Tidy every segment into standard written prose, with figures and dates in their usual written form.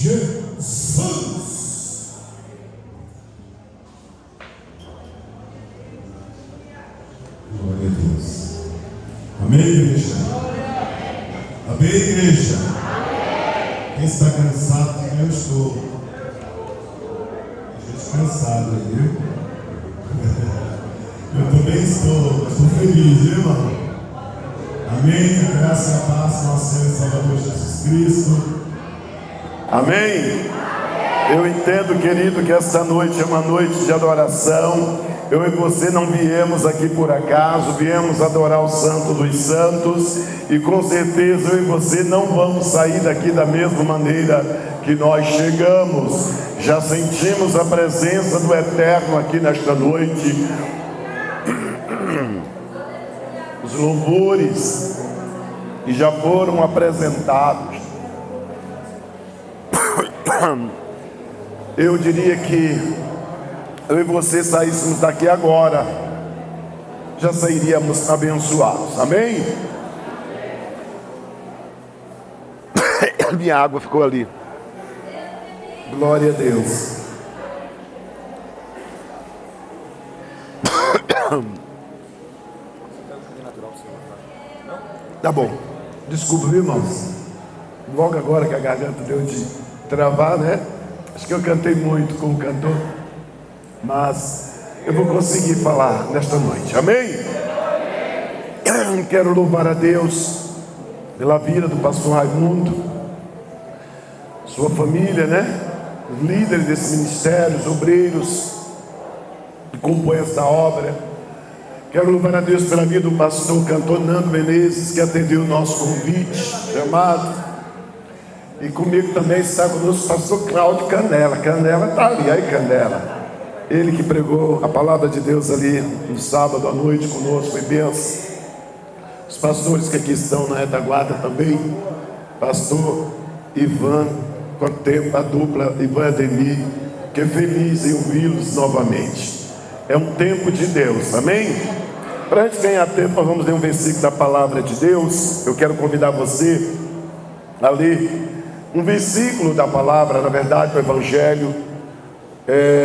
Jesus. Glória a Deus. Amém, igreja? Amém, igreja? Quem está cansado, eu estou. Gente cansado, viu? Eu também estou feliz, viu, irmão? Amém? A graça e a paz do nosso Senhor e Salvador Jesus Cristo. Amém? Eu entendo, querido, que esta noite é uma noite de adoração. Eu e você não viemos aqui por acaso, viemos adorar o Santo dos Santos. E com certeza eu e você não vamos sair daqui da mesma maneira que nós chegamos. Já sentimos a presença do Eterno aqui nesta noite. Os louvores que já foram apresentados. Eu diria que eu e você saíssemos daqui agora, já sairíamos abençoados. Amém? Minha água ficou ali. Glória a Deus. Tá bom. Desculpa, viu, irmãos? Logo agora que a garganta deu de travar, né? Acho que eu cantei muito com o cantor, mas eu vou conseguir falar nesta noite. Amém? Quero louvar a Deus pela vida do pastor Raimundo, sua família, né? Os líderes desse ministério, os obreiros que compõem esta obra. Quero louvar a Deus pela vida do pastor cantor Nando Menezes, que atendeu o nosso convite, chamado. E comigo também está conosco o pastor Cláudio Canela. Canela está ali, aí Canela. Ele que pregou a palavra de Deus ali no sábado à noite conosco, foi bênção. Os pastores que aqui estão na retaguarda também. Pastor Ivan, quanto tempo a dupla Ivan Ademir, que é feliz em ouvi-los novamente. É um tempo de Deus, amém? Para a gente ganhar tempo, nós vamos ler um versículo da palavra de Deus. Eu quero convidar você a ler um versículo da palavra, na verdade, do Evangelho,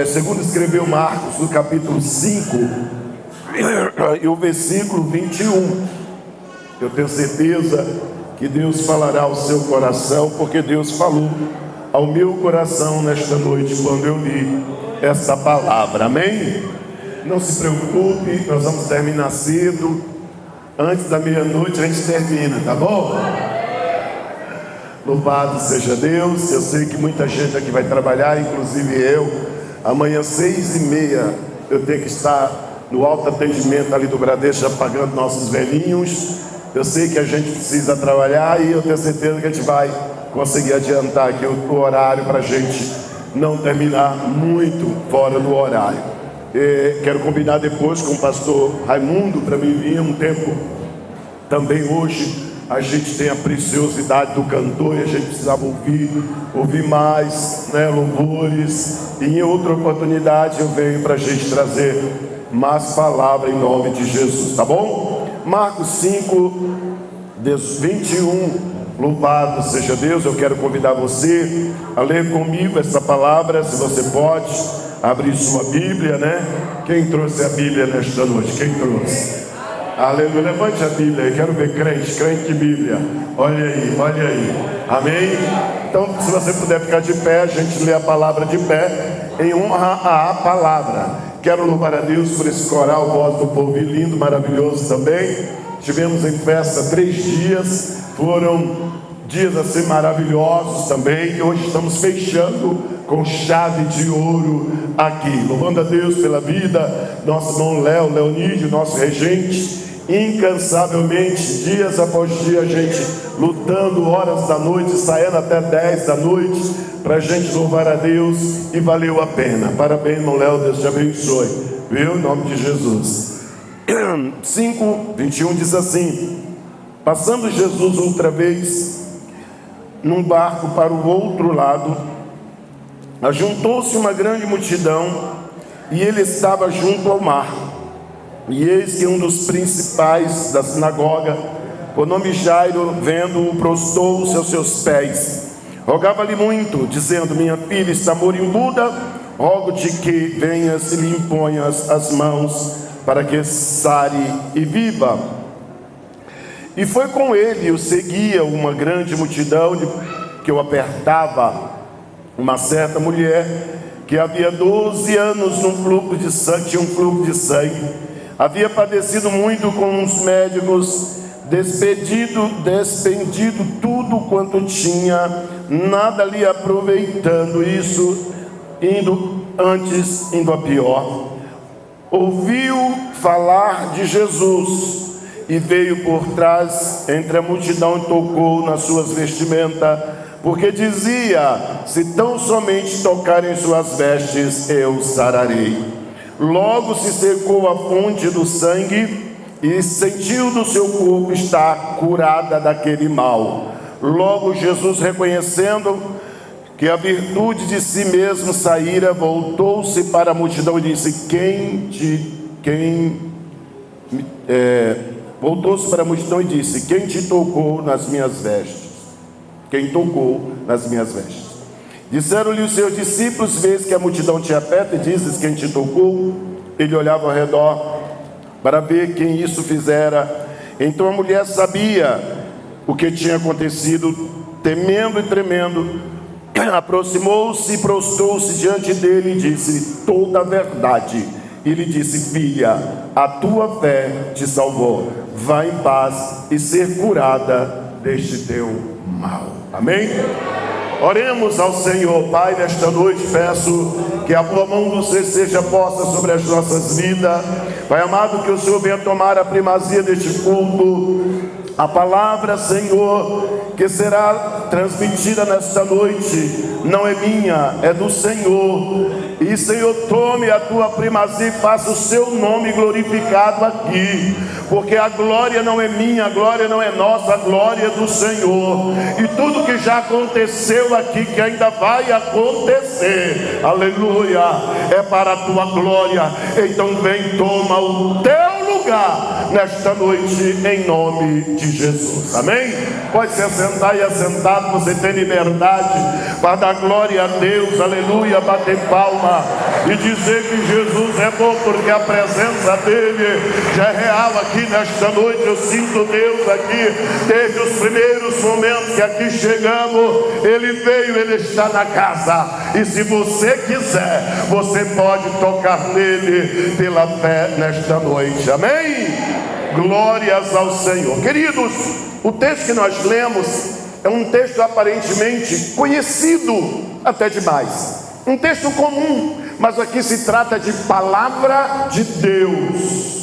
segundo escreveu Marcos, no capítulo 5, e o versículo 21. Eu tenho certeza que Deus falará ao seu coração, porque Deus falou ao meu coração nesta noite, quando eu li esta palavra, amém? Não se preocupe, nós vamos terminar cedo. Antes da meia-noite a gente termina, tá bom? Louvado seja Deus. Eu sei que muita gente aqui vai trabalhar, inclusive eu. Amanhã 6h30 eu tenho que estar no alto atendimento ali do Bradesco, já pagando nossos velhinhos. Eu sei que a gente precisa trabalhar e eu tenho certeza que a gente vai conseguir adiantar aqui o horário para a gente não terminar muito fora do horário. Quero combinar depois com o pastor Raimundo para mim vir um tempo também hoje. A gente tem a preciosidade do cantor e a gente precisava ouvir mais, né, louvores. E em outra oportunidade eu venho para a gente trazer mais palavra em nome de Jesus, tá bom? Marcos 5, 21. Louvado seja Deus. Eu quero convidar você a ler comigo essa palavra, se você pode abrir sua Bíblia, né? Quem trouxe a Bíblia nesta noite? Quem trouxe? Aleluia, levante a Bíblia aí, quero ver crente de Bíblia. Olha aí, amém? Então, se você puder ficar de pé, a gente lê a palavra de pé, em honra à palavra. Quero louvar a Deus por esse coral, voz do povo lindo, maravilhoso também. Tivemos em festa 3 dias, foram dias assim maravilhosos também. E hoje estamos fechando com chave de ouro aqui, louvando a Deus pela vida, nosso irmão Leonídio, nosso regente, incansavelmente, dias após dia, a gente lutando horas da noite, saindo até 10 da noite, para a gente louvar a Deus, e valeu a pena. Parabéns, irmão Léo, Deus te abençoe, viu? Em nome de Jesus. 5:21 diz assim: passando Jesus outra vez num barco para o outro lado, ajuntou-se uma grande multidão, e ele estava junto ao mar. E eis que um dos principais da sinagoga, por nome Jairo, vendo-o, prostou-se aos seus pés, Rogava-lhe muito, dizendo: minha filha está moribunda, rogo-te que venhas e lhe imponhas as mãos, para que sare e viva. E foi com ele, o seguia uma grande multidão que o apertava. Uma certa mulher que havia 12 anos tinha um fluxo de sangue, havia padecido muito com os médicos, despendido tudo quanto tinha, nada lhe aproveitando, indo a pior. Ouviu falar de Jesus e veio por trás entre a multidão e tocou nas suas vestimentas, porque dizia: se tão somente tocar em suas vestes, eu sararei. Logo se secou a fonte do sangue e sentiu no seu corpo estar curada daquele mal. Logo Jesus, reconhecendo que a virtude de si mesmo saíra, voltou-se para a multidão e disse: quem te tocou nas minhas vestes? Quem tocou nas minhas vestes? Disseram-lhe os seus discípulos: vês que a multidão te aperta e dizes: quem te tocou? Ele olhava ao redor para ver quem isso fizera. Então a mulher sabia o que tinha acontecido, temendo e tremendo, aproximou-se e prostrou-se diante dele e disse toda a verdade. E lhe disse: filha, a tua fé te salvou, vá em paz e ser curada deste teu mal. Amém? Oremos ao Senhor. Pai, nesta noite peço que a boa mão do Senhor seja posta sobre as nossas vidas. Pai amado, que o Senhor venha tomar a primazia deste culto. A palavra, Senhor, que será transmitida nesta noite, não é minha, é do Senhor. E, Senhor, tome a tua primazia e faça o seu nome glorificado aqui, porque a glória não é minha, a glória não é nossa, a glória é do Senhor. E tudo que já aconteceu aqui, que ainda vai acontecer, aleluia, é para a tua glória. Então vem, toma o teu lugar nesta noite, em nome de Jesus. Amém? Pode se assentar, e assentado você tem liberdade para dar glória a Deus, aleluia, bater palma e dizer que Jesus é bom, porque a presença dele já é real aqui nesta noite. Eu sinto Deus aqui desde os primeiros momentos que aqui chegamos. Ele veio, ele está na casa, e se você quiser, você pode tocar nele pela fé nesta noite. Amém? Glórias ao Senhor. Queridos, o texto que nós lemos é um texto aparentemente conhecido até demais, um texto comum, mas aqui se trata de palavra de Deus.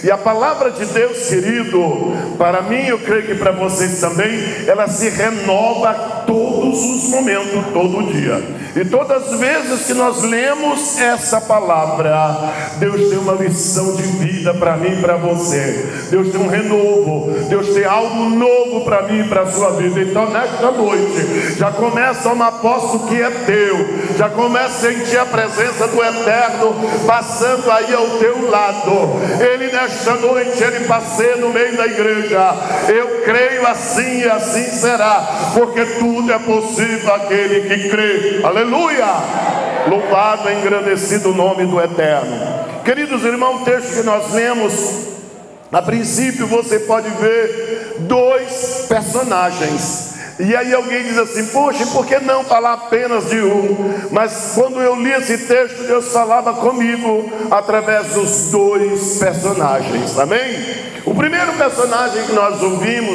E a palavra de Deus, querido, para mim, eu creio que para vocês também, ela se renova todos os momentos, todo dia. E todas as vezes que nós lemos essa palavra, Deus tem uma lição de vida para mim e para você. Deus tem um renovo, Deus tem algo novo para mim e para a sua vida. Então nesta noite, já começa a tomar posse do que é teu, já começa a sentir a presença do Eterno passando aí ao teu lado. Ele nesta noite, ele passeia no meio da igreja. Eu creio assim e assim será, porque tudo é possível aquele que crê. Aleluia! Louvado e engrandecido o nome do Eterno. Queridos irmãos, o texto que nós lemos, a princípio você pode ver dois personagens. E aí alguém diz assim: poxa, por que não falar apenas de um? Mas quando eu li esse texto, Deus falava comigo através dos dois personagens. Amém? O primeiro personagem que nós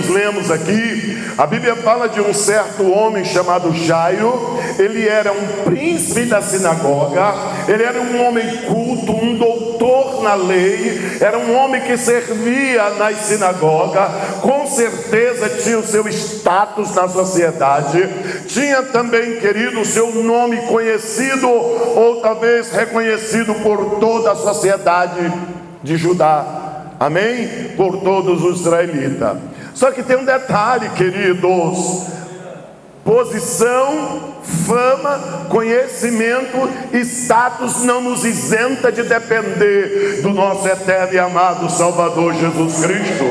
lemos aqui, a Bíblia fala de um certo homem chamado Jairo. Ele era um príncipe da sinagoga, ele era um homem culto, um doutor na lei, era um homem que servia nas sinagogas, com certeza tinha o seu status na sociedade, tinha também, querido, o seu nome conhecido, ou talvez reconhecido por toda a sociedade de Judá, amém? Por todos os israelitas. Só que tem um detalhe, queridos: posição, fama, conhecimento, status não nos isenta de depender do nosso eterno e amado Salvador Jesus Cristo.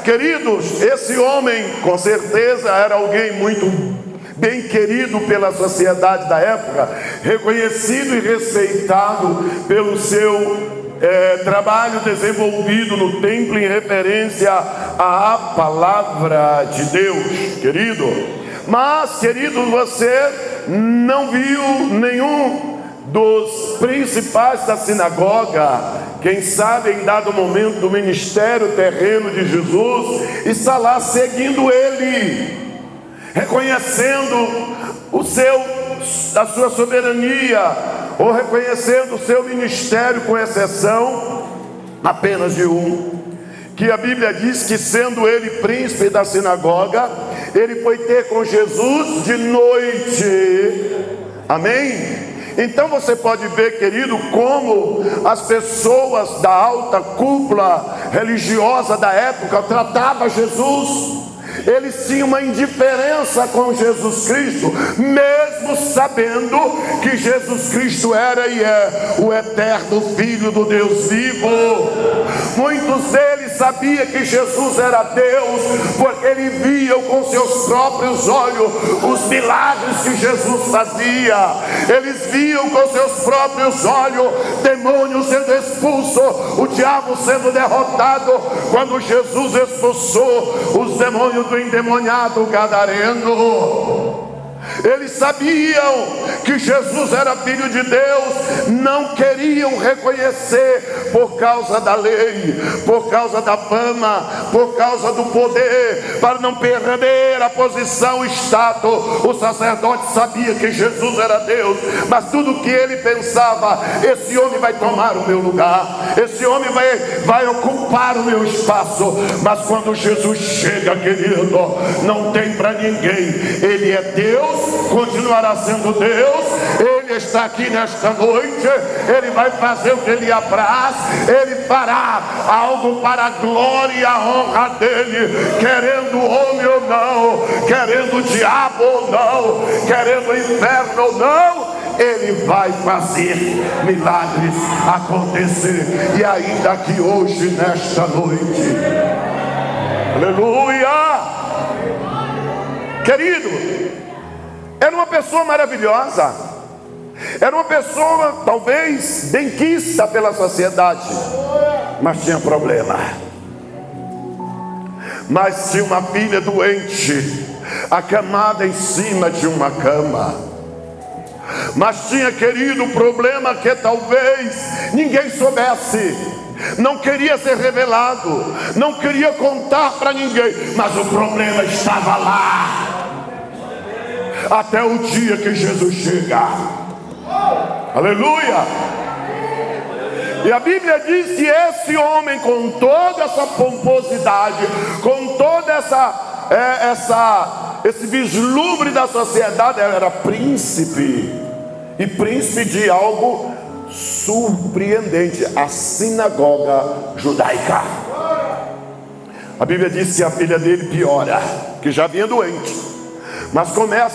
Queridos, esse homem com certeza era alguém muito bem querido pela sociedade da época, reconhecido e respeitado pelo seu trabalho desenvolvido no templo em referência à palavra de Deus, querido. Mas, querido, você não viu nenhum dos principais da sinagoga, quem sabe em dado momento do ministério terreno de Jesus, está lá seguindo ele, reconhecendo a sua soberania, ou reconhecendo o seu ministério, com exceção apenas de um, que a Bíblia diz que, sendo ele príncipe da sinagoga, ele foi ter com Jesus de noite. Amém? Então você pode ver, querido, como as pessoas da alta cúpula religiosa da época tratavam Jesus. Eles tinham uma indiferença com Jesus Cristo, mesmo sabendo que Jesus Cristo era e é o eterno Filho do Deus vivo. Muitos deles sabiam que Jesus era Deus, porque ele via com seus próprios olhos os milagres que Jesus fazia. Eles viam com seus próprios olhos demônios sendo expulsos, o diabo sendo derrotado, quando Jesus expulsou os demônios do endemoniado gadareno. Eles sabiam que Jesus era Filho de Deus, não queriam reconhecer por causa da lei, por causa da fama, por causa do poder, para não perder a posição, o status. O sacerdote sabia que Jesus era Deus, mas tudo que ele pensava: esse homem vai tomar o meu lugar, esse homem vai ocupar o meu espaço. Mas quando Jesus chega, querido, não tem para ninguém. Ele é Deus, continuará sendo Deus. Ele está aqui nesta noite, ele vai fazer o que lhe apraz, ele fará algo para a glória e a honra dele, querendo o homem ou não, querendo o diabo ou não, querendo o inferno ou não, ele vai fazer milagres acontecer. E ainda aqui hoje, nesta noite, aleluia, querido, era uma pessoa maravilhosa, era uma pessoa talvez benquista pela sociedade, mas tinha problema. Mas tinha uma filha doente, acamada em cima de uma cama. Mas tinha, querido, um problema que talvez ninguém soubesse, não queria ser revelado, não queria contar para ninguém, mas o problema estava lá, até o dia que Jesus chega. Aleluia! E a Bíblia diz que esse homem, com toda essa pomposidade, com toda esse vislumbre da sociedade, era príncipe, e príncipe de algo surpreendente: a sinagoga judaica. A Bíblia diz que a filha dele piora, que já vinha doente, mas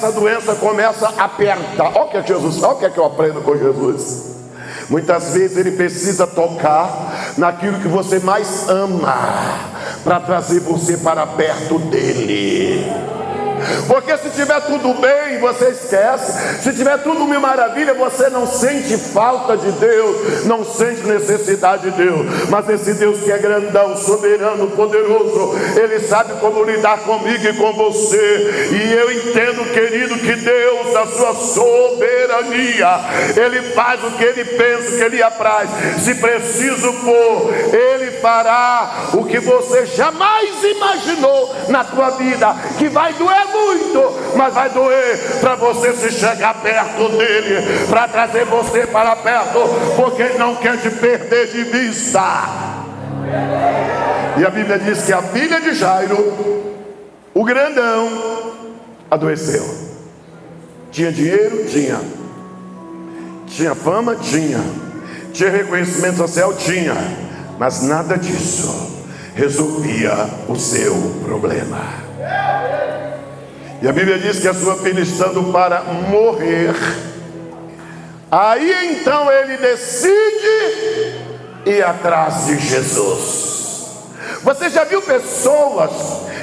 a doença começa a apertar. Olha o que é Jesus, olha o que é que eu aprendo com Jesus. Muitas vezes ele precisa tocar naquilo que você mais ama, para trazer você para perto dele. Porque se tiver tudo bem, você esquece. Se tiver tudo mil maravilha, você não sente falta de Deus, não sente necessidade de Deus. Mas esse Deus que é grandão, soberano, poderoso, ele sabe como lidar comigo e com você. E eu entendo, querido, que Deus, na sua soberania, ele faz o que ele pensa, o que ele apraz. Se preciso for, ele fará o que você jamais imaginou na tua vida, que vai doer muito, mas vai doer para você se chegar perto dele, para trazer você para perto, porque ele não quer te perder de vista. E a Bíblia diz que a filha de Jairo, o grandão, adoeceu. Tinha dinheiro? Tinha. Tinha fama? Tinha. Tinha reconhecimento social? Tinha. Mas nada disso resolvia o seu problema. E a Bíblia diz que a sua filha, estando para morrer, aí então ele decide ir atrás de Jesus. Você já viu pessoas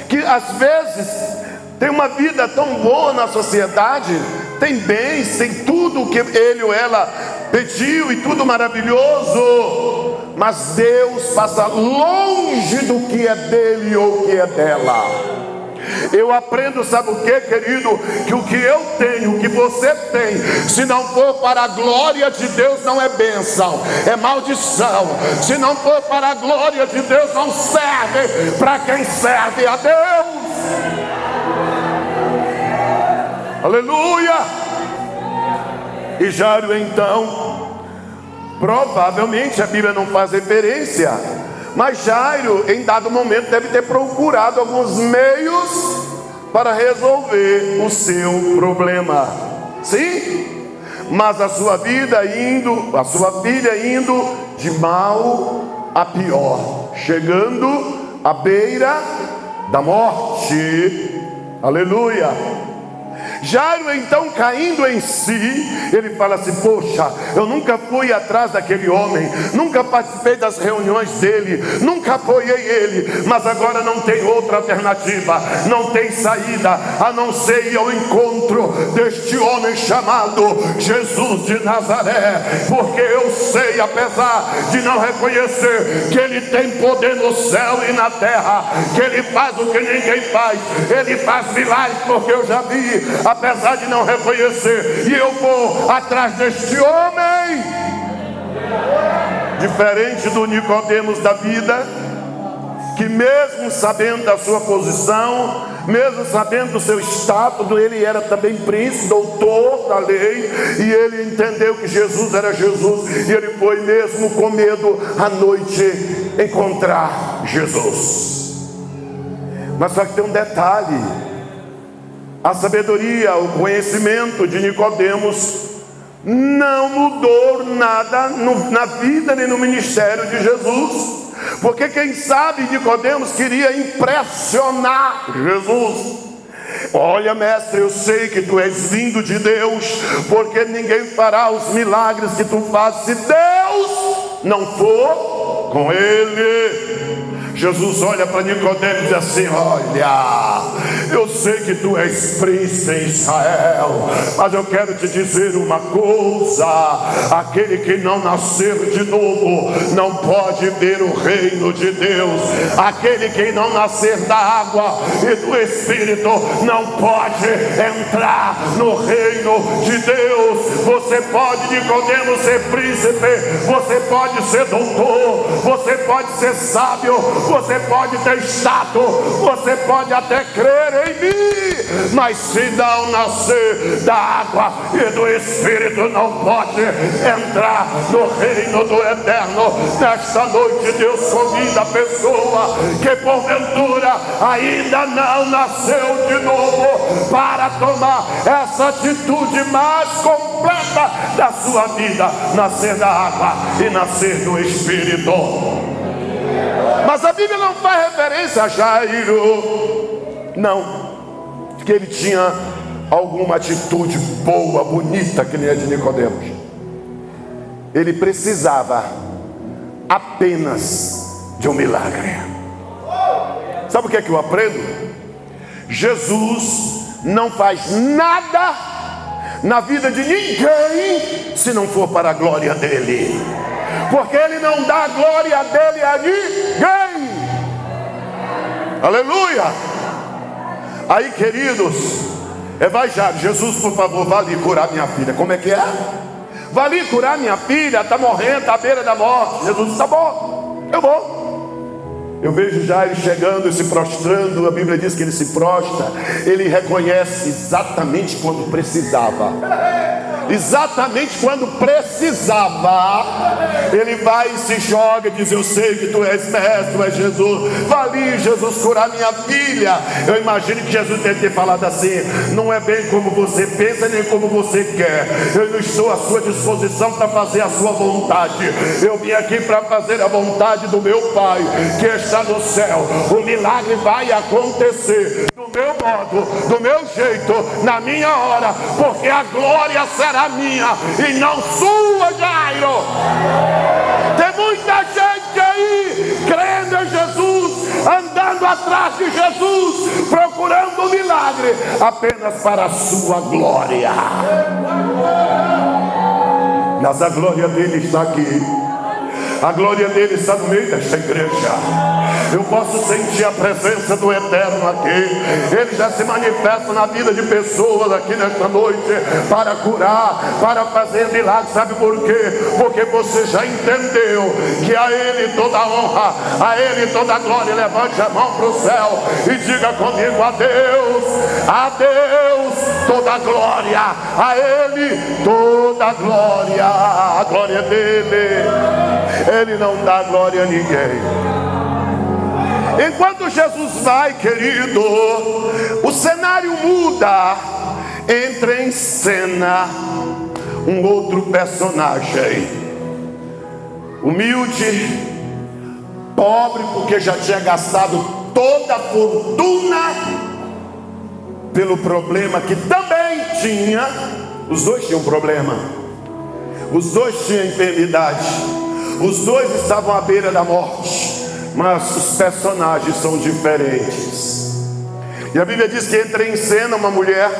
que às vezes tem uma vida tão boa na sociedade, tem bens, tem tudo o que ele ou ela pediu e tudo maravilhoso, mas Deus passa longe do que é dele ou o que é dela. Eu aprendo, sabe o que, querido? Que o que eu tenho, o que você tem, se não for para a glória de Deus, não é bênção, é maldição. Se não for para a glória de Deus, não serve para quem serve a Deus. Aleluia! E Jairo então, provavelmente a Bíblia não faz referência, mas Jairo em dado momento deve ter procurado alguns meios para resolver o seu problema. Sim, mas a sua filha indo de mal a pior, chegando à beira da morte. Aleluia! Jairo então, caindo em si, ele fala assim: poxa, eu nunca fui atrás daquele homem, nunca participei das reuniões dele, nunca apoiei ele, mas agora não tem outra alternativa, não tem saída a não ser ir ao encontro deste homem chamado Jesus de Nazaré, porque eu sei, apesar de não reconhecer que ele tem poder no céu e na terra, que ele faz o que ninguém faz, ele faz milagres, porque eu já vi, apesar de não reconhecer, e eu vou atrás deste homem. Diferente do Nicodemos da vida, que mesmo sabendo da sua posição, mesmo sabendo do seu status, ele era também príncipe, doutor da lei, e ele entendeu que Jesus era Jesus, e ele foi mesmo com medo à noite encontrar Jesus. Mas só que tem um detalhe: a sabedoria, o conhecimento de Nicodemos não mudou nada na vida nem no ministério de Jesus, porque quem sabe Nicodemos queria impressionar Jesus. Olha, mestre, eu sei que tu és vindo de Deus, porque ninguém fará os milagres que tu fazes se Deus não for com ele. Jesus olha para Nicodemos e diz assim: olha, eu sei que tu és príncipe em Israel, mas eu quero te dizer uma coisa: aquele que não nascer de novo não pode ver o reino de Deus. Aquele que não nascer da água e do Espírito não pode entrar no reino de Deus. Você pode, Nicodemos, ser príncipe, você pode ser doutor, você pode ser sábio, você pode ter status, você pode até crer em mim, mas se não nascer da água e do Espírito, não pode entrar no reino do Eterno. Nesta noite Deus convida a pessoa que porventura ainda não nasceu de novo, para tomar essa atitude mais completa da sua vida: nascer da água e nascer do Espírito. Mas a Bíblia não faz referência a Jairo, não, que ele tinha alguma atitude boa, bonita, que nem a de Nicodemos. Ele precisava apenas de um milagre. Sabe o que é que eu aprendo? Jesus não faz nada na vida de ninguém se não for para a glória dele, porque ele não dá a glória dele a ninguém. Aleluia! Aí, queridos, vai já, Jesus, por favor, vá ali curar minha filha. Como é que é? Vá ali curar minha filha, está morrendo, está à beira da morte. Jesus, está bom, eu vou. Eu vejo Jairo chegando e se prostrando. A Bíblia diz que ele se prostra. Ele reconhece exatamente quando precisava. Exatamente quando precisava, ele vai e se joga e diz: eu sei que tu és mestre, tu és Jesus. Vá ali, Jesus, curar minha filha. Eu imagino que Jesus deve ter falado assim: não é bem como você pensa, nem como você quer. Eu não estou à sua disposição para fazer a sua vontade. Eu vim aqui para fazer a vontade do meu Pai que está no céu. O milagre vai acontecer do meu modo, do meu jeito, na minha hora, porque a glória será minha e não sua, Jairo. Tem muita gente aí crendo em Jesus, andando atrás de Jesus, procurando procurando um milagre apenas para a sua glória. Mas a glória dele está aqui. A glória dele está no meio desta igreja. Eu posso sentir a presença do Eterno aqui. Ele já se manifesta na vida de pessoas aqui nesta noite para curar, para fazer milagres. Sabe por quê? Porque você já entendeu que a Ele toda a honra, a Ele toda a glória. Levante a mão para o céu e diga comigo: a Deus toda a glória, a Ele toda a glória. A glória dele. Ele não dá glória a ninguém. Enquanto Jesus vai, querido, o cenário muda. Entra em cena um outro personagem, humilde, pobre, porque já tinha gastado toda a fortuna pelo problema que também tinha. Os dois tinham problema, os dois tinham enfermidade, os dois estavam à beira da morte, mas os personagens são diferentes. E a Bíblia diz que entra em cena uma mulher,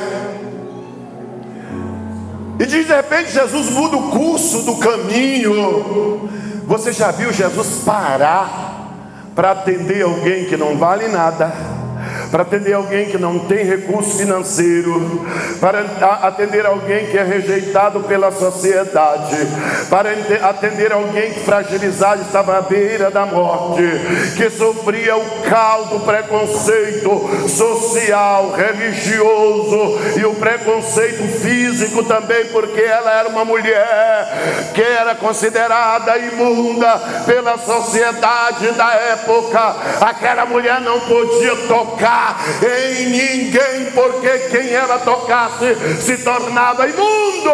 e de repente Jesus muda o curso do caminho. Você já viu Jesus parar para atender alguém que não vale nada, para atender alguém que não tem recurso financeiro, para atender alguém que é rejeitado pela sociedade, para atender alguém que fragilizado estava à beira da morte, que sofria o caldo, o preconceito social, religioso e o preconceito físico também, porque ela era uma mulher que era considerada imunda pela sociedade da época. Aquela mulher não podia tocar em ninguém, porque quem ela tocasse se tornava imundo.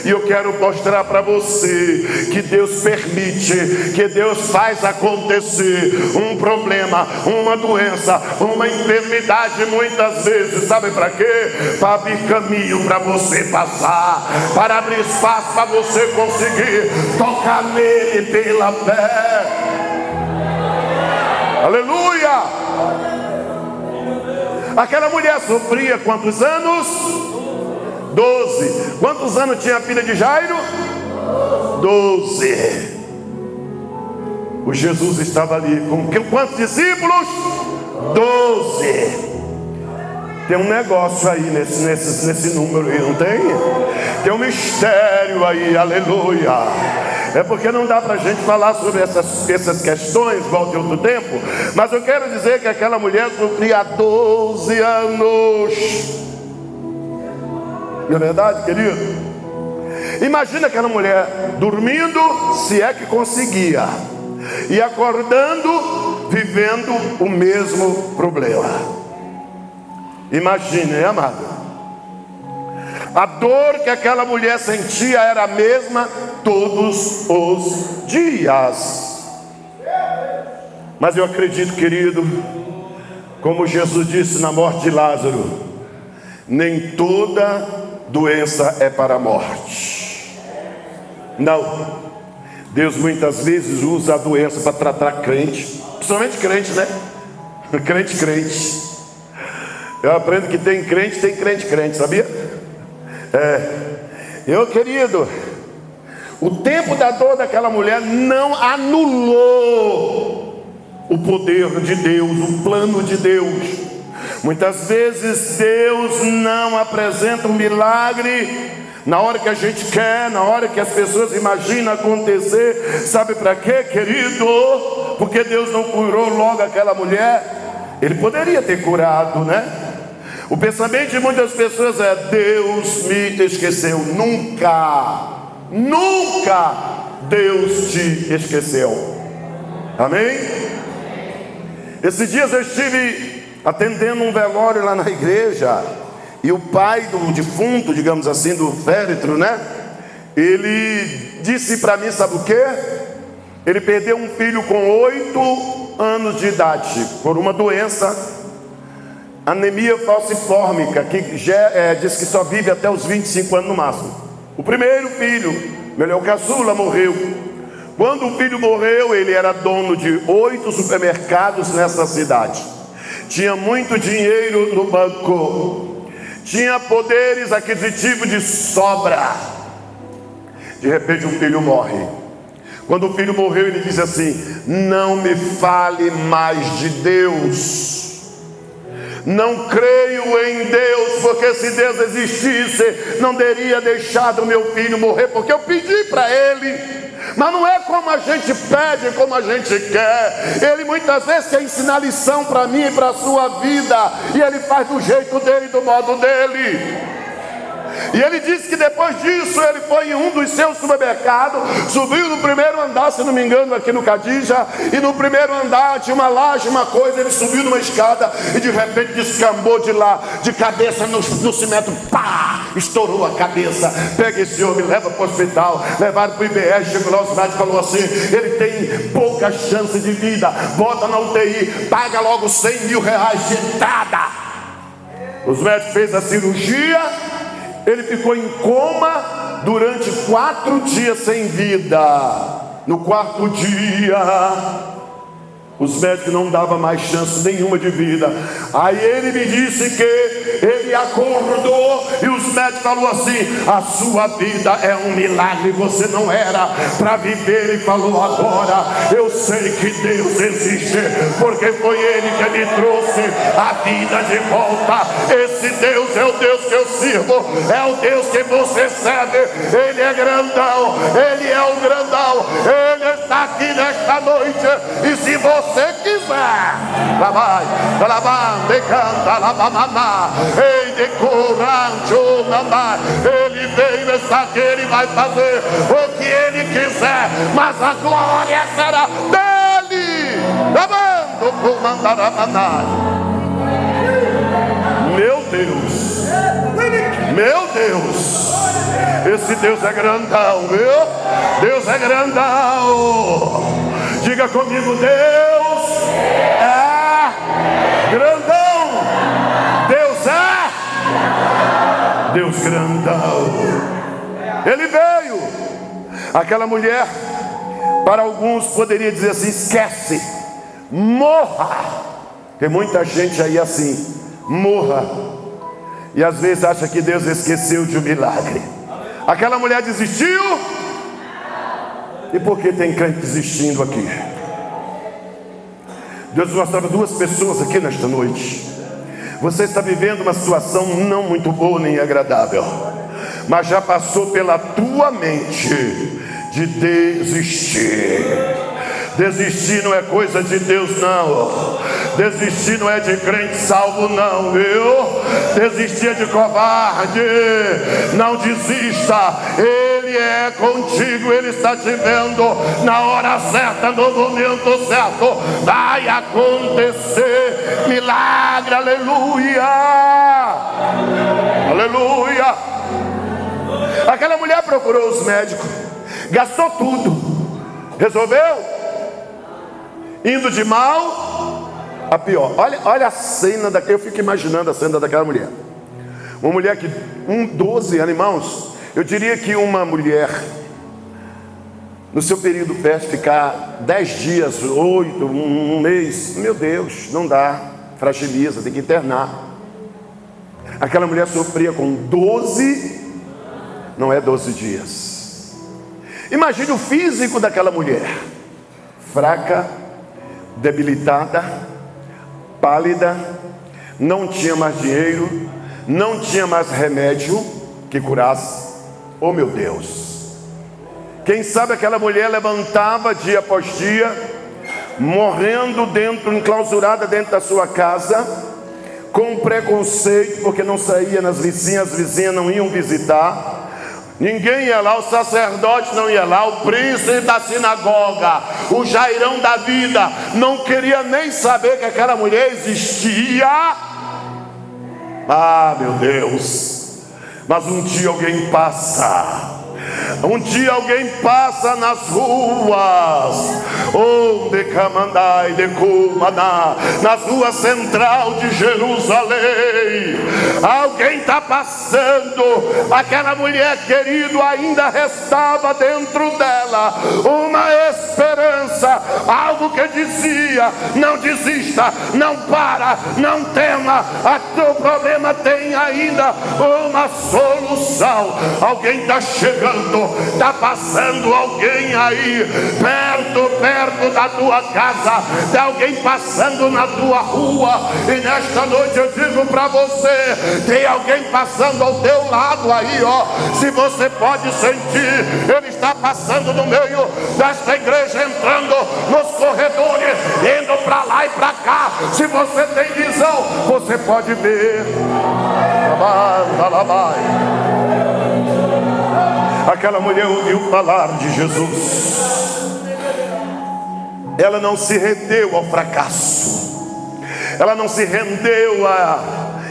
E eu quero mostrar para você que Deus permite, que Deus faz acontecer um problema, uma doença, uma enfermidade, muitas vezes, sabe para quê? Para abrir caminho para você passar, para abrir espaço para você conseguir tocar nele pela fé. Aleluia! Aquela mulher sofria quantos anos? 12. Quantos anos tinha a filha de Jairo? 12. O Jesus estava ali com quantos discípulos? 12. Tem um negócio aí nesse número aí, não tem? Tem um mistério aí, aleluia. É porque não dá para a gente falar sobre essas questões, volte outro tempo. Mas eu quero dizer que aquela mulher sofria há 12 anos. Não é verdade, querido? Imagina aquela mulher dormindo, se é que conseguia, e acordando, vivendo o mesmo problema. Imagine, amado. A dor que aquela mulher sentia era a mesma todos os dias. Mas eu acredito, querido, como Jesus disse na morte de Lázaro, nem toda doença é para a morte. Não. Deus muitas vezes usa a doença para tratar crente, principalmente crente, né? Crente. Eu aprendo que tem crente, sabia? Meu querido, o tempo da dor daquela mulher não anulou o poder de Deus, o plano de Deus. Muitas vezes Deus não apresenta um milagre na hora que a gente quer, na hora que as pessoas imaginam acontecer. Sabe para quê, querido? Porque Deus não curou logo aquela mulher. Ele poderia ter curado, né? O pensamento de muitas pessoas é: Deus me esqueceu. Nunca Deus te esqueceu. Amém? Esses dias eu estive atendendo um velório lá na igreja, e o pai do defunto, digamos assim, do féretro, né? Ele disse para mim, sabe o quê? Ele perdeu um filho com 8 anos de idade por uma doença, anemia falciforme, que diz que só vive até os 25 anos no máximo. O primeiro filho, ele é o caçula, morreu. Quando o filho morreu, ele era dono de 8 supermercados nessa cidade. tinha muito dinheiro no banco, tinha poderes aquisitivos de sobra. De repente um filho morre. Quando o filho morreu, ele disse assim: não me fale mais de Deus. Não creio em Deus, porque se Deus existisse, não teria deixado meu filho morrer, porque eu pedi para ele. Mas não é como a gente pede, como a gente quer. Ele muitas vezes quer ensinar lição para mim e para a sua vida, e ele faz do jeito dele, do modo dele. E ele disse que depois disso ele foi em um dos seus supermercados, subiu no primeiro andar, se não me engano, aqui no Cadija, e no primeiro andar tinha uma laje, uma coisa, ele subiu numa escada e de repente descambou de lá, de cabeça no cimento, pá, estourou a cabeça. Pega esse homem, leva para o hospital, levaram para o IBS, chegou lá, o médico falou assim: ele tem poucas chances de vida, bota na UTI, paga logo 100 mil reais de entrada. Os médicos fez a cirurgia. Ele ficou em coma durante 4 dias sem vida. No 4º dia, os médicos não davam mais chance nenhuma de vida. Aí ele me disse que ele acordou e os médicos falaram assim: a sua vida é um milagre, você não era para viver. Ele falou: agora eu sei que Deus existe, porque foi Ele que me trouxe a vida de volta. Esse Deus é o Deus que eu sirvo, é o Deus que você serve. Ele é grandão, Ele é o grandão, Ele está aqui nesta noite. E se você quiser, lá vai, lá vai, decanta, lá vai, mamá, ei, decorante, mamá. Ele veio, está aqui, Ele vai fazer o que Ele quiser, mas a glória será dele. Lavando, comandar a maná. Meu Deus, meu Deus, esse Deus é grandão, viu? Deus é grandão. Diga comigo: Deus é grandão. Deus é Deus grandão. Ele veio. Aquela mulher, para alguns poderia dizer assim: esquece, morra. Tem muita gente aí assim: morra. E às vezes acha que Deus esqueceu de um milagre. Aquela mulher desistiu. E por que tem crente desistindo aqui? Deus mostrava 2 pessoas aqui nesta noite. Você está vivendo uma situação não muito boa nem agradável, mas já passou pela tua mente de desistir. Desistir não é coisa de Deus, não. Desistir não é de crente salvo, não, viu? Desistir é de covarde. Não desista. Ele é contigo, Ele está te vendo. Na hora certa, no momento certo, vai acontecer milagre. Aleluia, aleluia. Aquela mulher procurou os médicos, gastou tudo, resolveu? Indo de mal a pior. Olha a cena daquela. Eu fico imaginando a cena daquela mulher. Uma mulher que 12 anos, irmãos. Eu diria que uma mulher no seu período fértil ficar 10 dias, 8, um mês, meu Deus, não dá, fragiliza, tem que internar. Aquela mulher sofria com 12, não é 12 dias. Imagine o físico daquela mulher: fraca, debilitada, pálida, não tinha mais dinheiro, não tinha mais remédio que curasse. Oh meu Deus! Quem sabe aquela mulher levantava dia após dia, morrendo dentro, enclausurada dentro da sua casa, com preconceito, porque não saía nas vizinhas, as vizinhas não iam visitar. Ninguém ia lá, o sacerdote não ia lá, o príncipe da sinagoga, o Jairão da vida, não queria nem saber que aquela mulher existia. Ah, meu Deus! Mas um dia alguém passa, Um dia alguém passa nas ruas, onde Camandai de Cumaná, nas ruas central de Jerusalém. Alguém está passando, aquela mulher, querido, ainda restava dentro dela uma esperança, algo que dizia: não desista, não para, não tema, o problema tem ainda uma solução. Alguém está chegando, está passando alguém aí, perto da tua casa, tem alguém passando na tua rua, e nesta noite eu digo para você, tem alguém passando ao teu lado aí, ó. Se você pode sentir, ele está passando no meio desta igreja, entrando nos corredores, indo para lá e para cá. Se você tem visão, você pode ver. Aquela mulher ouviu falar de Jesus. Ela não se rendeu ao fracasso, ela não se rendeu à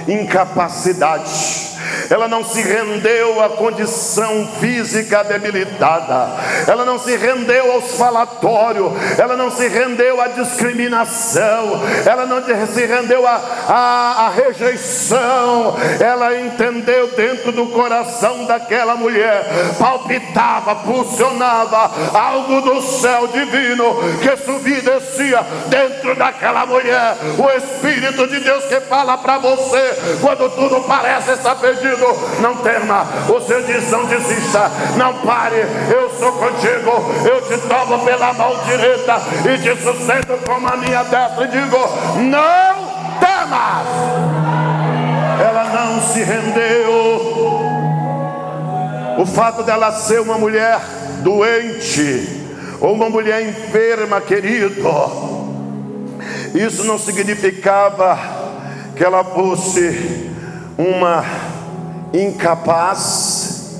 incapacidade, ela não se rendeu à condição física debilitada, ela não se rendeu aos falatórios, ela não se rendeu à discriminação, ela não se rendeu à rejeição. Ela entendeu dentro do coração daquela mulher, palpitava, pulsionava algo do céu divino que subia e descia dentro daquela mulher. O Espírito de Deus que fala para você quando tudo parece estar perdido: não tema, o Senhor diz: não desista, não pare, eu sou contigo, eu te tomo pela mão direita e te sustento com a minha destra, e digo: não temas. Ela não se rendeu. O fato dela ser uma mulher doente ou uma mulher enferma, querido, isso não significava que ela fosse uma incapaz.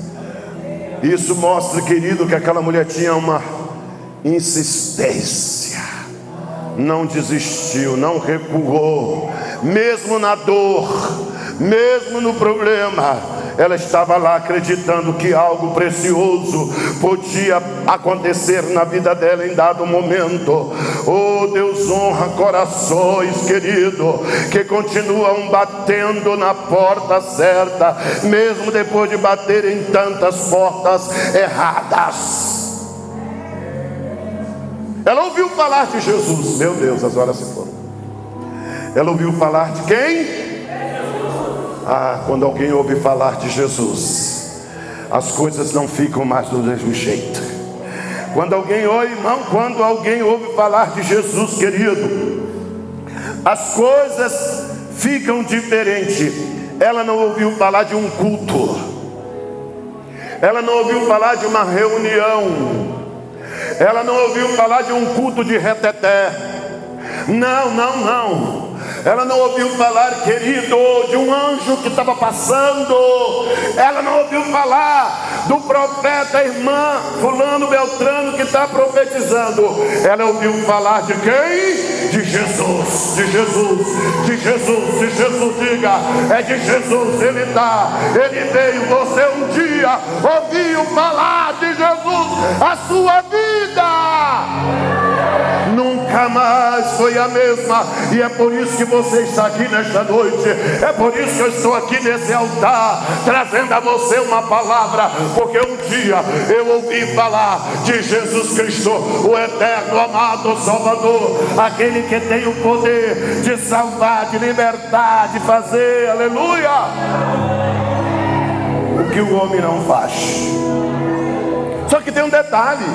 Isso mostra, querido, que aquela mulher tinha uma insistência, não desistiu, não recuou, mesmo na dor, mesmo no problema. Ela estava lá acreditando que algo precioso podia acontecer na vida dela em dado momento. Oh, Deus honra corações, querido, que continuam batendo na porta certa, mesmo depois de bater em tantas portas erradas. Ela ouviu falar de Jesus. Meu Deus, as horas se foram. Ela ouviu falar de quem? Quando alguém ouve falar de Jesus, as coisas não ficam mais do mesmo jeito. Quando alguém ouve falar de Jesus, querido, as coisas ficam diferentes. Ela não ouviu falar de um culto, ela não ouviu falar de uma reunião, ela não ouviu falar de um culto de reteté. Não. Ela não ouviu falar, querido, de um anjo que estava passando. Ela não ouviu falar do profeta, irmã fulano beltrano que está profetizando. Ela ouviu falar de quem? De Jesus. Diga, é de Jesus. Ele veio. Você um dia ouviu falar de Jesus, a sua vida nunca mais foi a mesma. E é por isso que você está aqui nesta noite. É por isso que eu estou aqui nesse altar, trazendo a você uma palavra, porque um dia eu ouvi falar de Jesus Cristo, o eterno, amado Salvador, aquele que tem o poder de salvar, de libertar, de fazer, aleluia, o que o homem não faz. Só que tem um detalhe: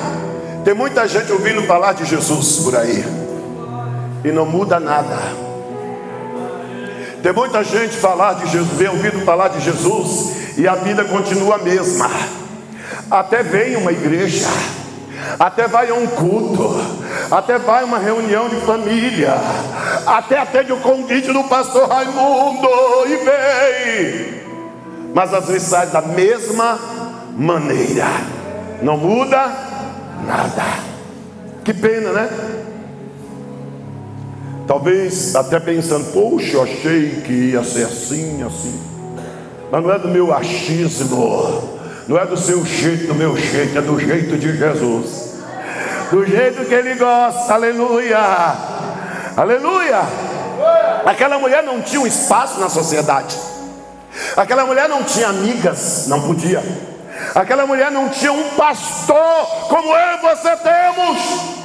tem muita gente ouvindo falar de Jesus por aí e não muda nada. Tem muita gente ouvindo falar de Jesus e a vida continua a mesma. Até vem uma igreja, até vai a um culto, até vai a uma reunião de família, até atende o convite do pastor Raimundo e vem, mas às vezes sai da mesma maneira, não muda nada. Que pena, né? Talvez até pensando: poxa, eu achei que ia ser assim, mas não é do meu achismo, Não é do seu jeito, do meu jeito, é do jeito de Jesus. Do jeito que Ele gosta, aleluia. Aleluia. Aquela mulher não tinha um espaço na sociedade. Aquela mulher não tinha amigas, não podia. Aquela mulher não tinha um pastor como eu e você temos.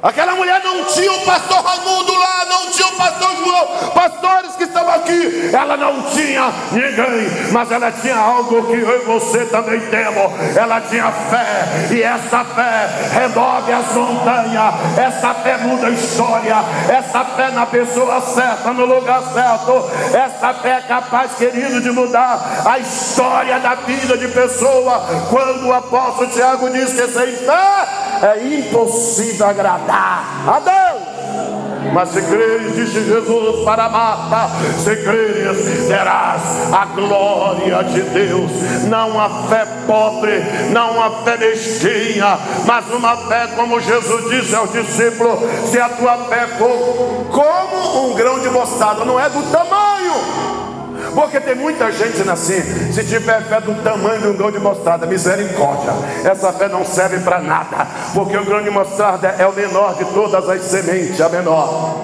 Aquela mulher não tinha o pastor Raimundo lá, não tinha o pastor João, pastores que estavam aqui. Ela não tinha ninguém, mas ela tinha algo que eu e você também temos. Ela tinha fé, e essa fé remove as montanhas. Essa fé muda a história. Essa fé na pessoa certa, no lugar certo. Essa fé é capaz, querido, de mudar a história da vida de pessoa. Quando o apóstolo Tiago diz que sem fé é impossível agradar a Deus. Mas se creres, disse Jesus para Marta, se creres, terás a glória de Deus. Não a fé pobre, não a fé mesquinha, mas uma fé como Jesus disse aos discípulos: se a tua fé for como um grão de mostarda, não é do tamanho. Porque tem muita gente assim, se tiver fé do tamanho de um grão de mostarda, misericórdia, essa fé não serve para nada, porque o grão de mostarda é o menor de todas as sementes, a menor.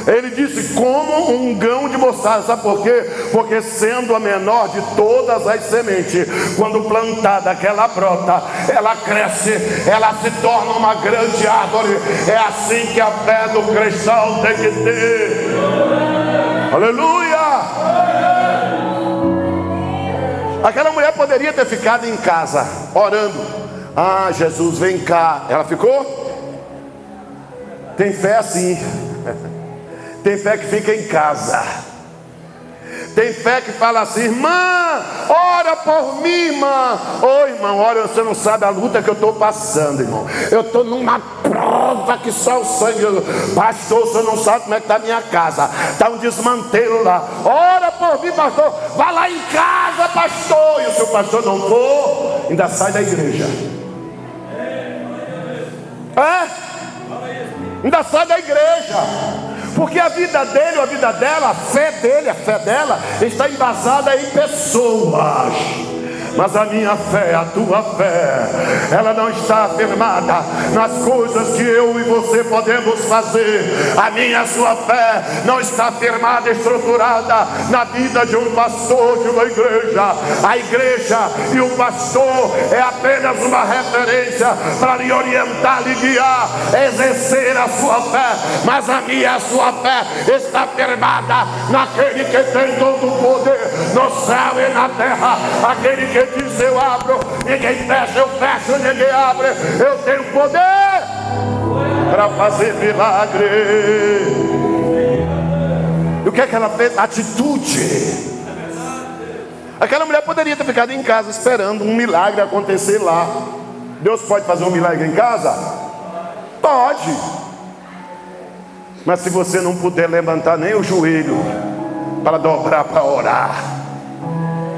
Ele disse como um grão de mostarda, sabe por quê? Porque sendo a menor de todas as sementes, quando plantada que ela brota, ela cresce, ela se torna uma grande árvore. É assim que a fé do cristão tem que ter. Aleluia! Aquela mulher poderia ter ficado em casa orando. Ah, Jesus, vem cá. Ela ficou? Tem fé assim. Tem fé que fica em casa. Tem fé que fala assim: irmã, ora por mim, irmã. Ô irmão, olha, você não sabe a luta que eu estou passando, irmão. Eu estou numa prova que só o sangue. Pastor, você não sabe como é que está a minha casa. Está um desmantelo lá. Ora por mim, pastor. Vá lá em casa, pastor. E se o pastor não for, ainda sai da igreja. Ainda sai da igreja. Porque a vida dele, a vida dela, a fé dele, a fé dela está embasada em pessoas. Mas a minha fé, a tua fé, ela não está firmada nas coisas que eu e você podemos fazer. A minha, a sua fé não está firmada, estruturada na vida de um pastor, de uma igreja. A igreja e o pastor é apenas uma referência para lhe orientar, lhe guiar, exercer a sua fé. Mas a minha, a sua fé está firmada naquele que tem todo o poder no céu e na terra. Aquele que diz: eu abro, ninguém fecha, eu fecho, ninguém abre. Eu tenho poder para fazer milagre. E o que é que ela fez? Atitude. Aquela mulher poderia ter ficado em casa esperando um milagre acontecer lá. Deus pode fazer um milagre em casa? Pode. Mas se você não puder levantar nem o joelho para dobrar, para orar,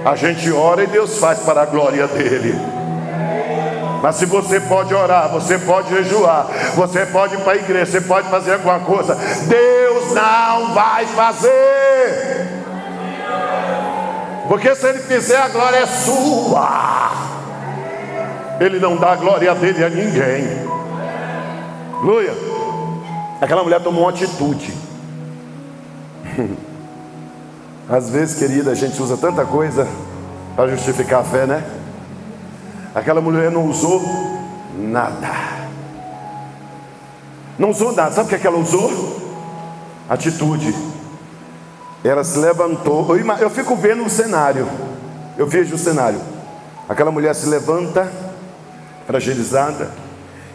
a gente ora e Deus faz para a glória dele. Mas se você pode orar, você pode jejuar, você pode ir para a igreja, você pode fazer alguma coisa, Deus não vai fazer. Porque se ele fizer, a glória é sua. Ele não dá a glória dele a ninguém. Aleluia. Aquela mulher tomou uma atitude. Às vezes, querida, a gente usa tanta coisa para justificar a fé, né? Aquela mulher não usou nada. Não usou nada. Sabe o que ela usou? Atitude. Ela se levantou. Eu fico vendo o cenário. Eu vejo o cenário. Aquela mulher se levanta, fragilizada.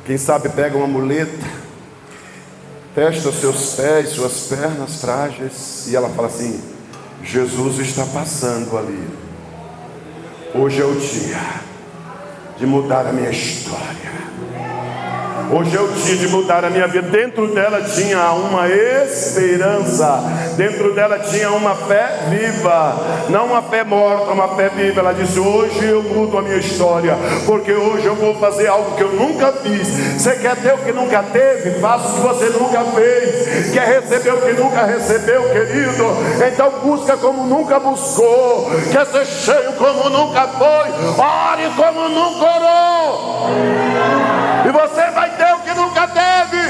Quem sabe pega uma muleta, fecha seus pés, suas pernas frágeis, e ela fala assim: Jesus está passando ali. Hoje é o dia de mudar a minha história. Hoje é o dia de mudar a minha vida. Dentro dela tinha uma esperança, dentro dela tinha uma fé viva, não uma fé morta, uma fé viva. Ela disse: hoje eu mudo a minha história, porque hoje eu vou fazer algo que eu nunca fiz. Você quer ter o que nunca teve? Faça o que você nunca fez. Quer receber o que nunca recebeu, querido? Então busca como nunca buscou. Quer ser cheio como nunca foi? Ore como nunca orou, e você vai ter o que nunca teve.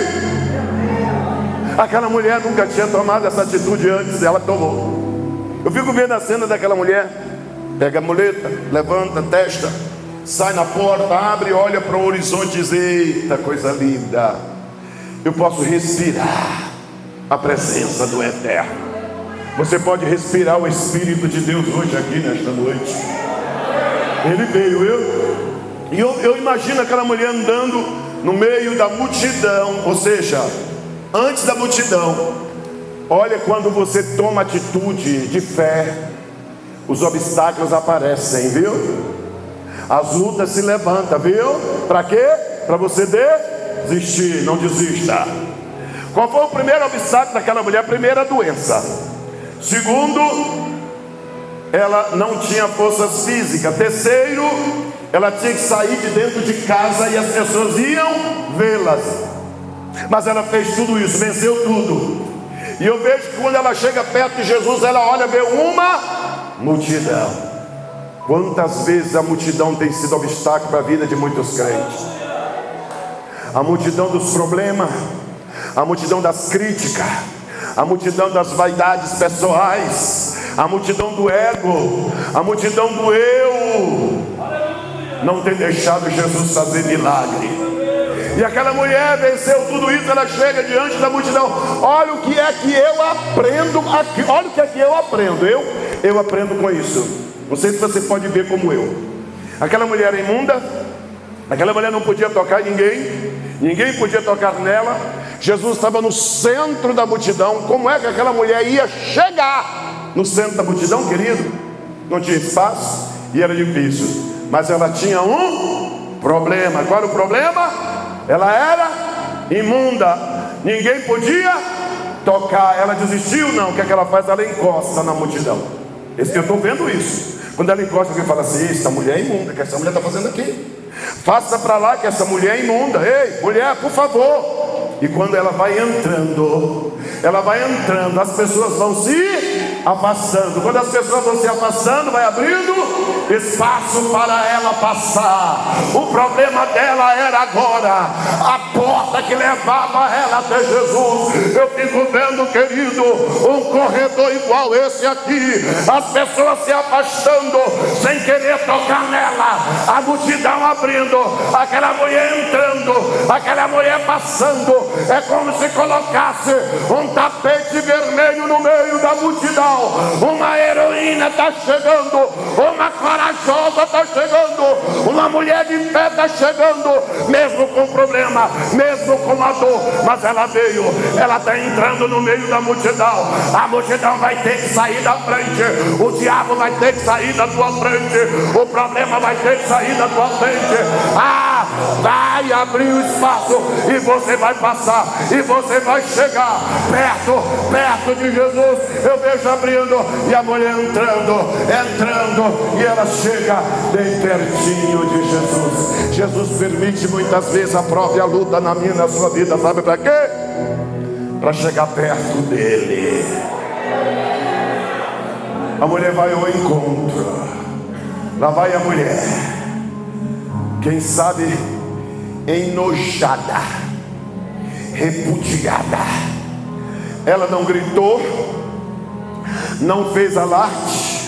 Aquela mulher nunca tinha tomado essa atitude antes, ela tomou. Eu fico vendo a cena daquela mulher. Pega a muleta, levanta, testa, sai na porta, abre, olha para o horizonte e diz: eita, coisa linda, eu posso respirar a presença do Eterno. Você pode respirar o Espírito de Deus hoje aqui nesta noite. Ele veio, eu imagino aquela mulher andando no meio da multidão, ou seja, antes da multidão. Olha, quando você toma atitude de fé, os obstáculos aparecem, viu? As lutas se levantam, viu? Para quê? Para você desistir. Não desista. Qual foi o primeiro obstáculo daquela mulher? Primeiro, a doença. Segundo, ela não tinha forças físicas. Terceiro, ela tinha que sair de dentro de casa e as pessoas iam vê-las. Mas ela fez tudo isso, venceu tudo. E eu vejo que quando ela chega perto de Jesus, ela olha, vê uma multidão. Quantas vezes a multidão tem sido obstáculo para a vida de muitos crentes? A multidão dos problemas, a multidão das críticas, a multidão das vaidades pessoais, a multidão do ego, a multidão do eu, não tem deixado Jesus fazer milagre. E aquela mulher venceu tudo isso. Ela chega diante da multidão. Olha o que é que eu aprendo aqui. Olha o que é que eu aprendo. Eu aprendo com isso. Não sei se você pode ver como eu. Aquela mulher era imunda. Aquela mulher não podia tocar em ninguém. Ninguém podia tocar nela. Jesus estava no centro da multidão. Como é que aquela mulher ia chegar no centro da multidão, querido? Não tinha espaço e era difícil. Mas ela tinha um problema. Qual era o problema? Ela era imunda. Ninguém podia tocar. Ela desistiu? Não. O que é que ela faz? Ela encosta na multidão. Eu estou vendo isso. Quando ela encosta, alguém fala assim: essa mulher é imunda. O que essa mulher está fazendo aqui? Faça para lá que essa mulher é imunda. Ei, mulher, por favor. E quando ela vai entrando, as pessoas vão se afastando. Quando as pessoas vão se afastando, vai abrindo espaço para ela passar. O problema dela era agora a porta que levava ela até Jesus. Eu fico vendo, querido, um corredor igual esse aqui, as pessoas se afastando sem querer tocar nela, a multidão abrindo, aquela mulher entrando, aquela mulher passando. É como se colocasse um tapete vermelho no meio da multidão. Uma heroína está chegando, uma corajosa está chegando, uma mulher de fé está chegando, mesmo com problema, mesmo com a dor, mas ela veio, ela está entrando no meio da multidão. A multidão vai ter que sair da frente, o diabo vai ter que sair da tua frente, o problema vai ter que sair da tua frente. Vai abrir o espaço e você vai passar, e você vai chegar perto de Jesus. Eu vejo abrindo e a mulher entrando, e ela chega bem pertinho de Jesus. Jesus permite muitas vezes a prova e a luta na minha e na sua vida, sabe para quê? Para chegar perto dele. A mulher vai ao encontro. Lá vai a mulher, quem sabe enojada, repudiada. Ela não gritou, não fez alarde,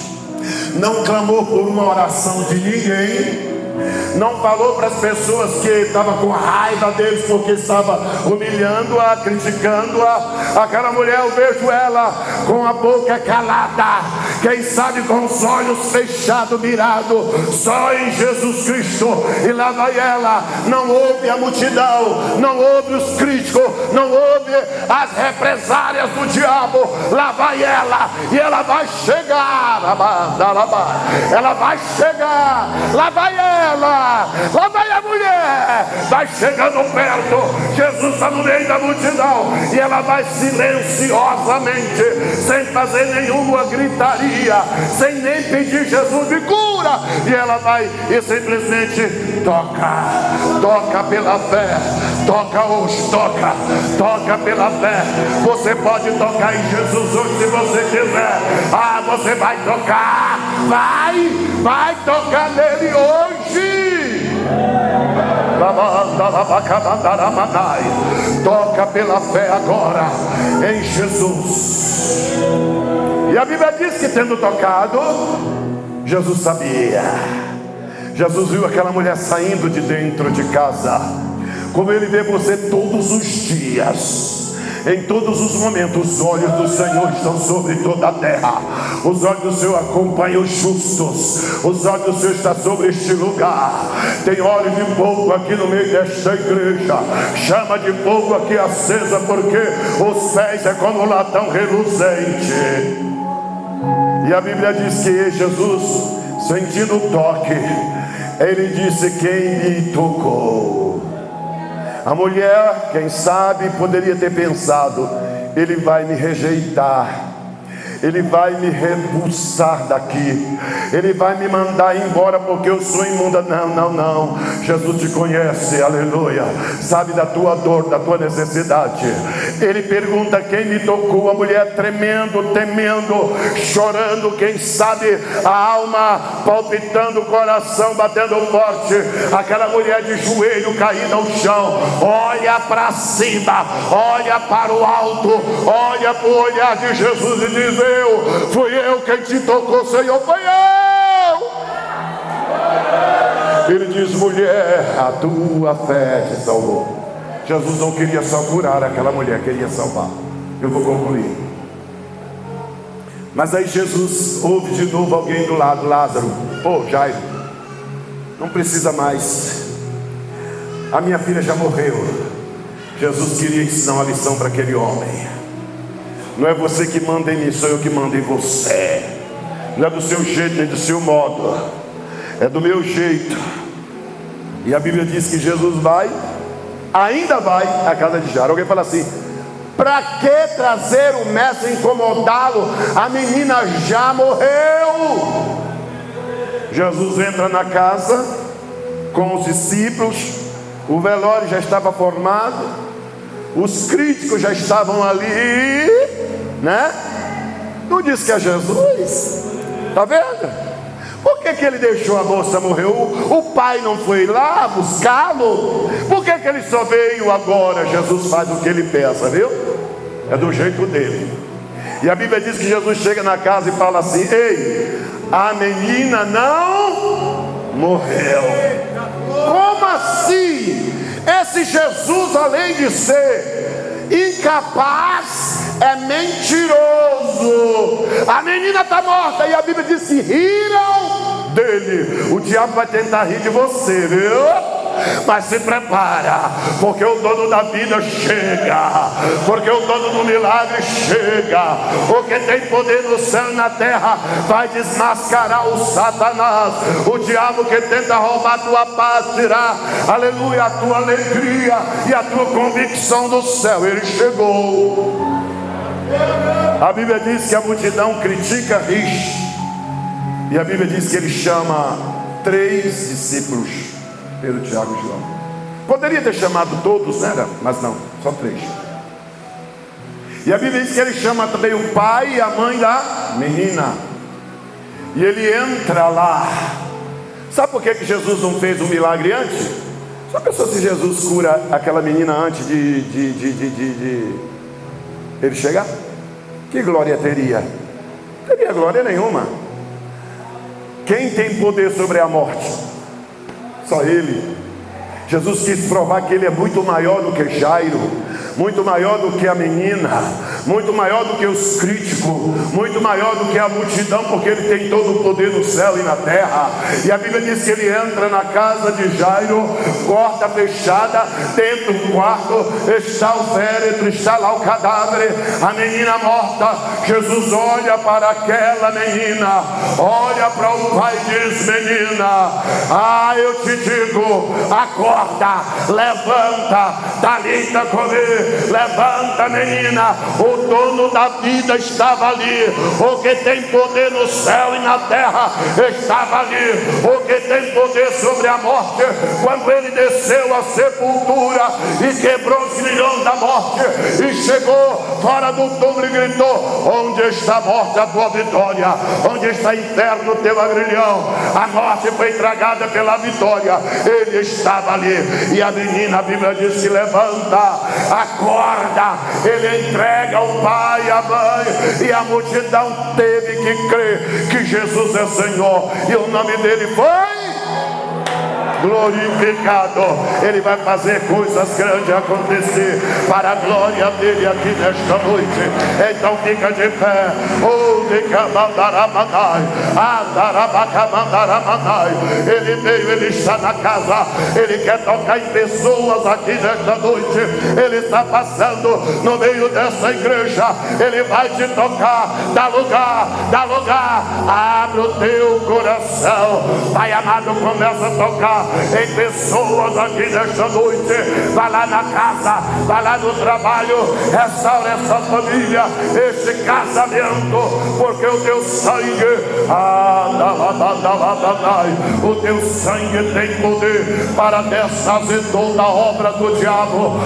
não clamou por uma oração de ninguém, não falou para as pessoas que estava com raiva deles porque estava humilhando-a, criticando-a. Aquela mulher, eu vejo ela com a boca calada, quem sabe com os olhos fechados, mirados só em Jesus Cristo. E lá vai ela, não ouve a multidão, não ouve os críticos, não ouve as represálias do diabo. Lá vai ela, e ela vai chegar, ela vai chegar, lá vai ela, lá vai a mulher, fé vai chegando perto. Jesus está no meio da multidão e ela vai silenciosamente, sem fazer nenhuma gritaria, sem nem pedir Jesus me cura, e ela vai e simplesmente toca pela fé. Toca hoje, toca pela fé. Você pode tocar em Jesus hoje se você quiser. Você vai tocar, vai tocar nele hoje. Toca pela fé agora em Jesus. E a Bíblia diz que tendo tocado, Jesus sabia. Jesus viu aquela mulher saindo de dentro de casa, como Ele vê você todos os dias, em todos os momentos. Os olhos do Senhor estão sobre toda a terra. Os olhos do Senhor acompanham os justos. Os olhos do Senhor estão sobre este lugar. Tem óleo de fogo aqui no meio desta igreja, chama de fogo aqui acesa, porque os pés é como latão reluzente. E a Bíblia diz que Jesus, sentindo o toque, Ele disse: quem me tocou? A mulher, quem sabe, poderia ter pensado: ele vai me rejeitar, ele vai me repulsar daqui, ele vai me mandar embora porque eu sou imunda. Não, Jesus te conhece, aleluia, sabe da tua dor, da tua necessidade. Ele pergunta: quem me tocou? A mulher tremendo, temendo, chorando, quem sabe a alma palpitando, o coração batendo forte. Aquela mulher de joelho caída ao chão, olha para cima, olha para o alto, olha para o olhar de Jesus e diz: fui eu quem te tocou, Senhor, foi eu. Ele diz: mulher, a tua fé te salvou. Jesus não queria só curar aquela mulher, queria salvar. Eu vou concluir. Mas aí Jesus ouve de novo alguém do lado: Lázaro, Jairo, não precisa mais, a minha filha já morreu. Jesus queria ensinar uma lição para aquele homem. Não é você que manda em mim, sou eu que mando em você. Não é do seu jeito nem do seu modo, é do meu jeito. E a Bíblia diz que Jesus ainda vai à casa de Jairo. Alguém fala assim: para que trazer o mestre e incomodá-lo? A menina já morreu. Jesus entra na casa com os discípulos, o velório já estava formado, os críticos já estavam ali, né? Não diz que é Jesus, tá vendo? Por que ele deixou a moça morrer? O pai não foi lá buscá-lo? Por que ele só veio agora? Jesus faz o que ele pensa, viu? É do jeito dele. E a Bíblia diz que Jesus chega na casa e fala assim: ei, a menina não morreu. Como assim? Esse Jesus, além de ser incapaz, é mentiroso. A menina está morta. E a Bíblia diz que riram dele. O diabo vai tentar rir de você, viu? Mas se prepara, porque o dono da vida chega, porque o dono do milagre chega. O que tem poder no céu e na terra vai desmascarar o Satanás, o diabo que tenta roubar a tua paz, tirar, aleluia, a tua alegria e a tua convicção do céu. Ele chegou. A Bíblia diz que a multidão critica, ri. E a Bíblia diz que ele chama 3 discípulos, Pedro, Tiago e João. Poderia ter chamado todos, né? Mas não, só 3. E a Bíblia diz que ele chama também o pai e a mãe da menina. E ele entra lá. Sabe por que Jesus não fez um milagre antes? Só pensou se Jesus cura aquela menina antes de ele chegar? Que glória teria? Não teria glória nenhuma. Quem tem poder sobre a morte? Só Ele. Jesus quis provar que Ele é muito maior do que Jairo, muito maior do que a menina, muito maior do que os críticos, muito maior do que a multidão, porque Ele tem todo o poder no céu e na terra. E a Bíblia diz que Ele entra na casa de Jairo, porta fechada, dentro do quarto está o féretro, está lá o cadáver, a menina morta. Jesus olha para aquela menina, olha para o pai e diz: menina, eu te digo, acorda, levanta, talita cumi, levanta, menina. O dono da vida estava ali, o que tem poder no céu e na terra estava ali, o que tem poder sobre a morte. Quando Ele desceu à sepultura e quebrou os grilhões da morte e chegou fora do túmulo e gritou: onde está a morte, a tua vitória? Onde está, inferno, o teu agrilhão? A morte foi tragada pela vitória. Ele estava ali. E a menina, a Bíblia diz que levanta, acorda. Ele entrega ao pai e à mãe, e a multidão teve que crer que Jesus é Senhor, e o nome dele foi glorificado. Ele vai fazer coisas grandes acontecer para a glória dele aqui nesta noite. Então fica de pé. Ele veio, ele está na casa, ele quer tocar em pessoas aqui nesta noite. Ele está passando no meio dessa igreja, ele vai te tocar. Dá lugar, dá lugar. Abre o teu coração, Pai amado, começa a tocar em pessoas aqui nesta noite. Vai lá na casa, vai lá no trabalho, restaura essa família, esse casamento, porque o teu sangue, o teu sangue tem poder para desfazer toda a obra do diabo.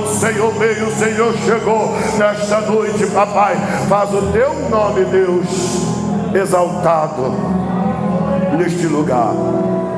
O Senhor veio, o Senhor chegou nesta noite, papai. Faz o teu nome, Deus, exaltado neste lugar.